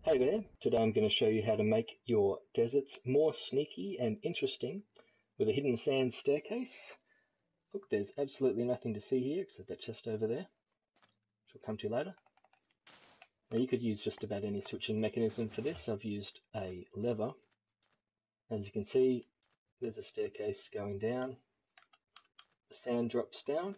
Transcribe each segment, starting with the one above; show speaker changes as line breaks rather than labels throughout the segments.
Hey there, today I'm going to show you how to make your deserts more sneaky and interesting with a hidden sand staircase. Look, there's absolutely nothing to see here except that chest over there, which we'll come to later. Now you could use just about any switching mechanism for this. I've used a lever. As you can see, there's a staircase going down. The sand drops down,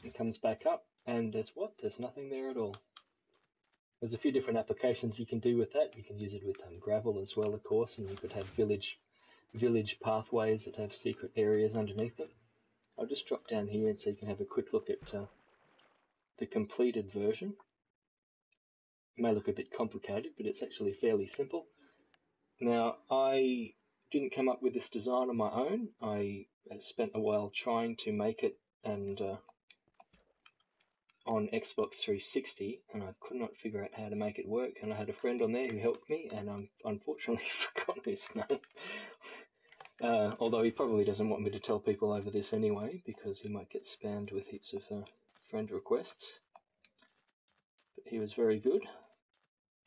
it comes back up, and there's nothing there at all. There's a few different applications you can do with that. You can use it with gravel as well, of course, and you could have village pathways that have secret areas underneath them. I'll just drop down here so you can have a quick look at the completed version. It may look a bit complicated, but it's actually fairly simple. Now, I didn't come up with this design on my own. I spent a while trying to make it and on Xbox 360, and I could not figure out how to make it work, and I had a friend on there who helped me, and I'm unfortunately forgotten his name. Although he probably doesn't want me to tell people over this anyway, because he might get spammed with heaps of friend requests. But he was very good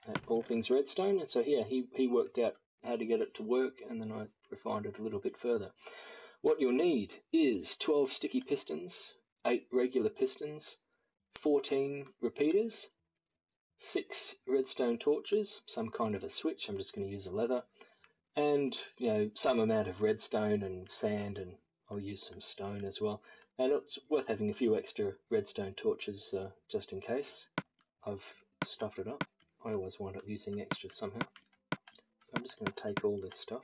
at all things redstone, and so yeah, he worked out how to get it to work, and then I refined it a little bit further. What you'll need is 12 sticky pistons, 8 regular pistons, 14 repeaters, 6 redstone torches, some kind of a switch, I'm just going to use a leather, and some amount of redstone and sand, and I'll use some stone as well. And it's worth having a few extra redstone torches just in case I've stuffed it up. I always wind up using extras somehow. So I'm just going to take all this stuff.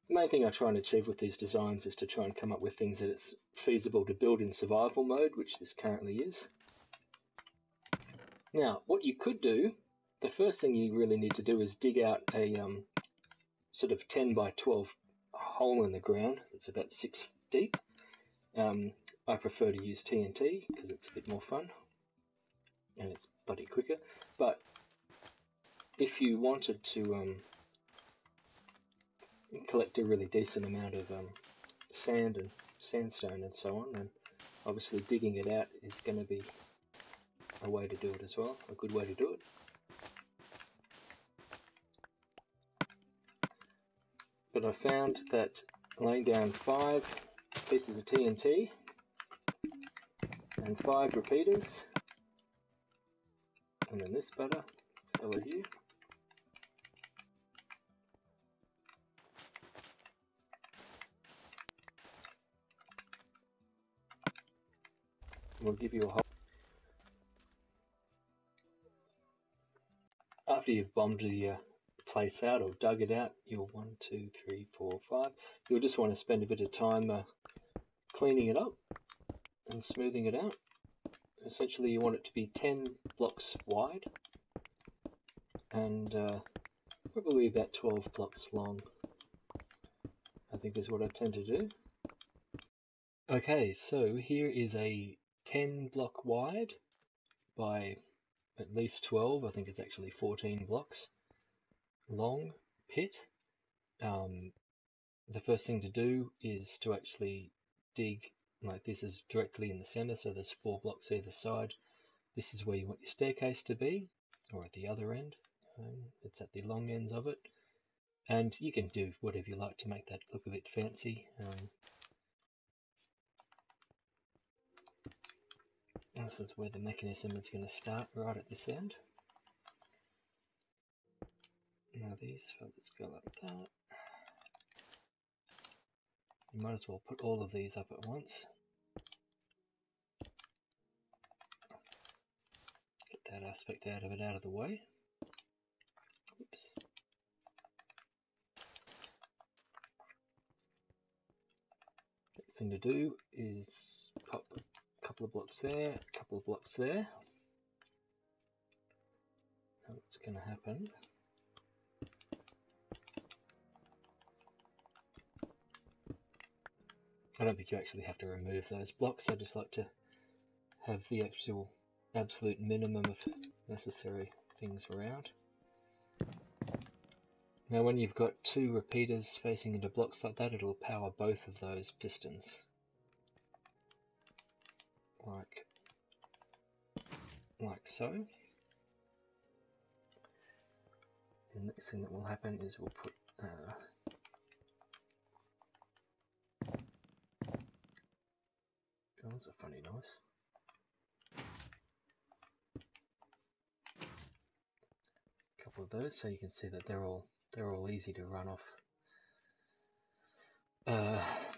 The main thing I try and achieve with these designs is to try and come up with things that it's feasible to build in survival mode, which this currently is. Now, what you could do, the first thing you really need to do is dig out a sort of 10 by 12 hole in the ground that's about 6 deep. I prefer to use TNT because it's a bit more fun and it's bloody quicker. But if you wanted to collect a really decent amount of sand and sandstone and so on, and obviously digging it out is going to be a way to do it as well, a good way to do it. But I found that laying down 5 pieces of TNT and 5 repeaters, and then this fella here, will give you a hole. After you've bombed the place out or dug it out, you'll 1, 2, 3, 4, 5. You'll just want to spend a bit of time cleaning it up and smoothing it out. Essentially, you want it to be 10 blocks wide and probably about 12 blocks long, I think is what I tend to do. Okay, so here is a 10 block wide by at least 12, I think it's actually 14 blocks long pit. The first thing to do is to actually dig, like this is directly in the center, so there's 4 blocks either side. This is where you want your staircase to be, or at the other end. It's at the long ends of it, and you can do whatever you like to make that look a bit fancy. This is where the mechanism is going to start, right at this end. Now these fellas go like that. You might as well put all of these up at once. Get that aspect out of the way. Oops. Next thing to do is pop a couple of blocks there, a couple of blocks there. Now what's going to happen? I don't think you actually have to remove those blocks. I just like to have the absolute minimum of necessary things around. Now when you've got 2 repeaters facing into blocks like that, it'll power both of those pistons. Like like so. The next thing that will happen is we'll put oh, that's a funny noise. A couple of those, so you can see that they're all easy to run off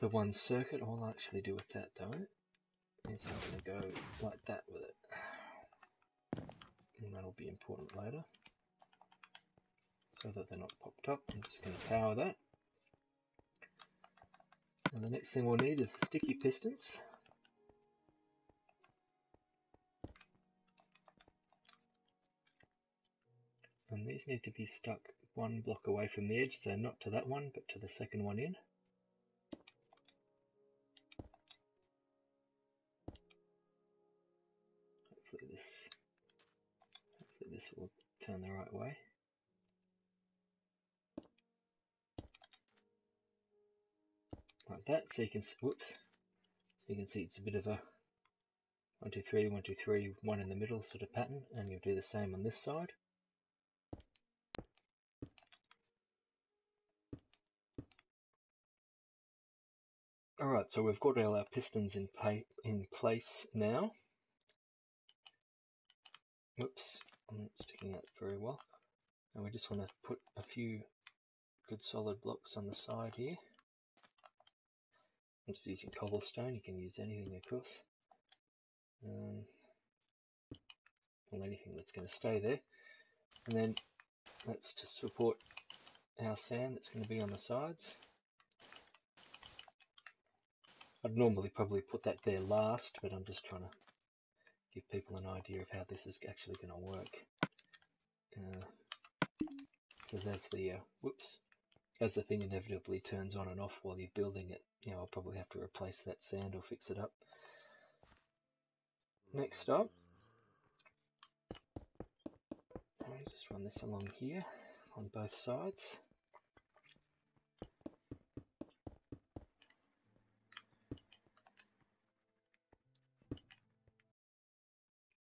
the one circuit. All I'll actually do with that though is I'm going to go like that with it, and that'll be important later. So that they're not popped up, I'm just going to power that. And the next thing we'll need is the sticky pistons. And these need to be stuck one block away from the edge, so not to that one, but to the second one in. Hopefully this will turn the right way. Like that, so you can whoops. So you can see it's a bit of a 1 2 3 1 2 3 1 in the middle sort of pattern, and you'll do the same on this side. Alright, so we've got all our pistons in place now. Whoops, I'm not sticking out very well. And we just want to put a few good solid blocks on the side here. I'm just using cobblestone, you can use anything of course. Well, anything that's going to stay there. And then that's to support our sand that's going to be on the sides. I'd normally probably put that there last, but I'm just trying to give people an idea of how this is actually going to work. Because as the as the thing inevitably turns on and off while you're building it, you know, I'll probably have to replace that sand or fix it up. Next up, I'll just run this along here on both sides.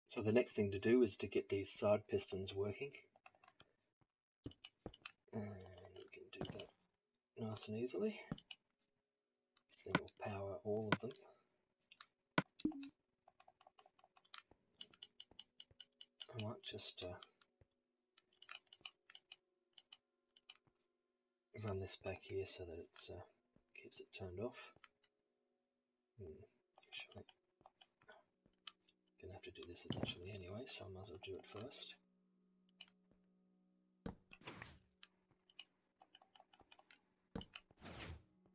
So the next thing to do is to get these side pistons working. And you can do that nice and easily. This thing will power all of them. I might just run this back here so that it keeps it turned off. Actually, I'm going to have to do this eventually anyway, so I might as well do it first.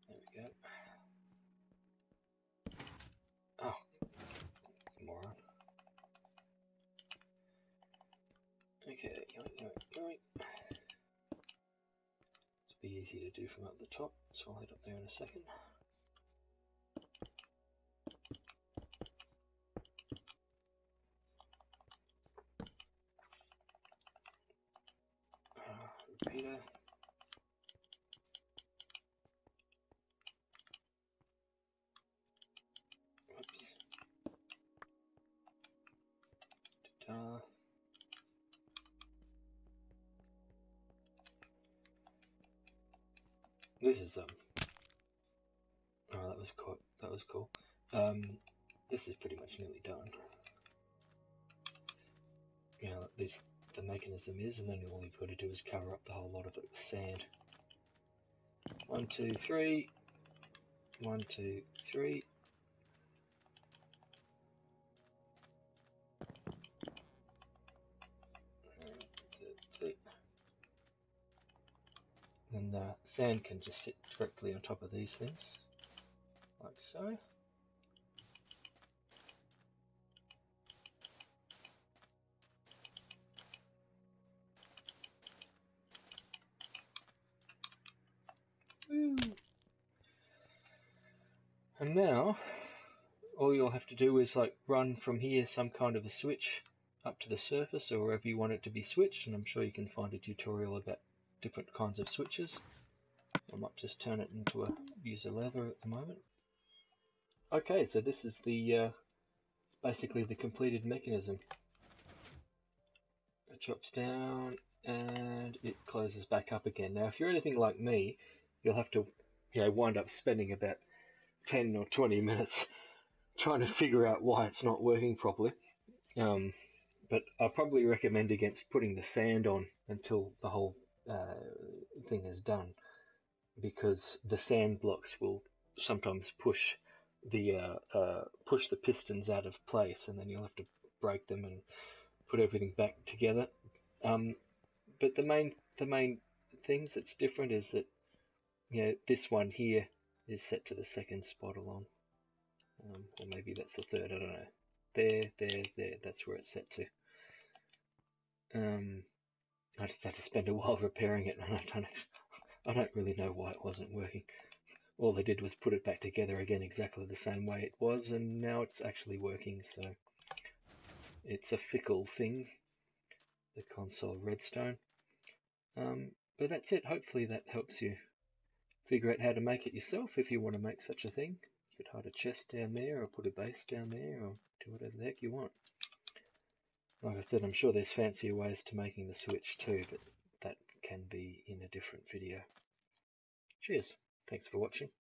There we go. Oh, moron. Okay, yoink. It's be easy to do from up the top, so I'll head up there in a second. Repeater. Whoops. Ta-da. This is oh, that was cool. This is pretty much nearly done. You know, the mechanism is, and then all you've got to do is cover up the whole lot of it with sand. 1 2 3 1 2 3. And the sand can just sit directly on top of these things, like so. Woo. And now, all you'll have to do is like run from here some kind of a switch up to the surface or wherever you want it to be switched, and I'm sure you can find a tutorial about different kinds of switches. I might just turn it into a user lever at the moment. Okay, so this is the basically the completed mechanism. that drops down and it closes back up again. Now, if you're anything like me, you'll have to, wind up spending about 10 or 20 minutes trying to figure out why it's not working properly. But I probably recommend against putting the sand on until the whole thing is done, because the sand blocks will sometimes push the pistons out of place, and then you'll have to break them and put everything back together. But the main things that's different is that this one here is set to the second spot along, or maybe that's the third. I don't know. There. That's where it's set to. I just had to spend a while repairing it, and I don't really know why it wasn't working. All they did was put it back together again exactly the same way it was, and now it's actually working. So it's a fickle thing, the console redstone. But that's it. Hopefully that helps you figure out how to make it yourself if you want to make such a thing. You could hide a chest down there, or put a base down there, or do whatever the heck you want. Like I said, I'm sure there's fancier ways to making the switch too, but that can be in a different video. Cheers. Thanks for watching.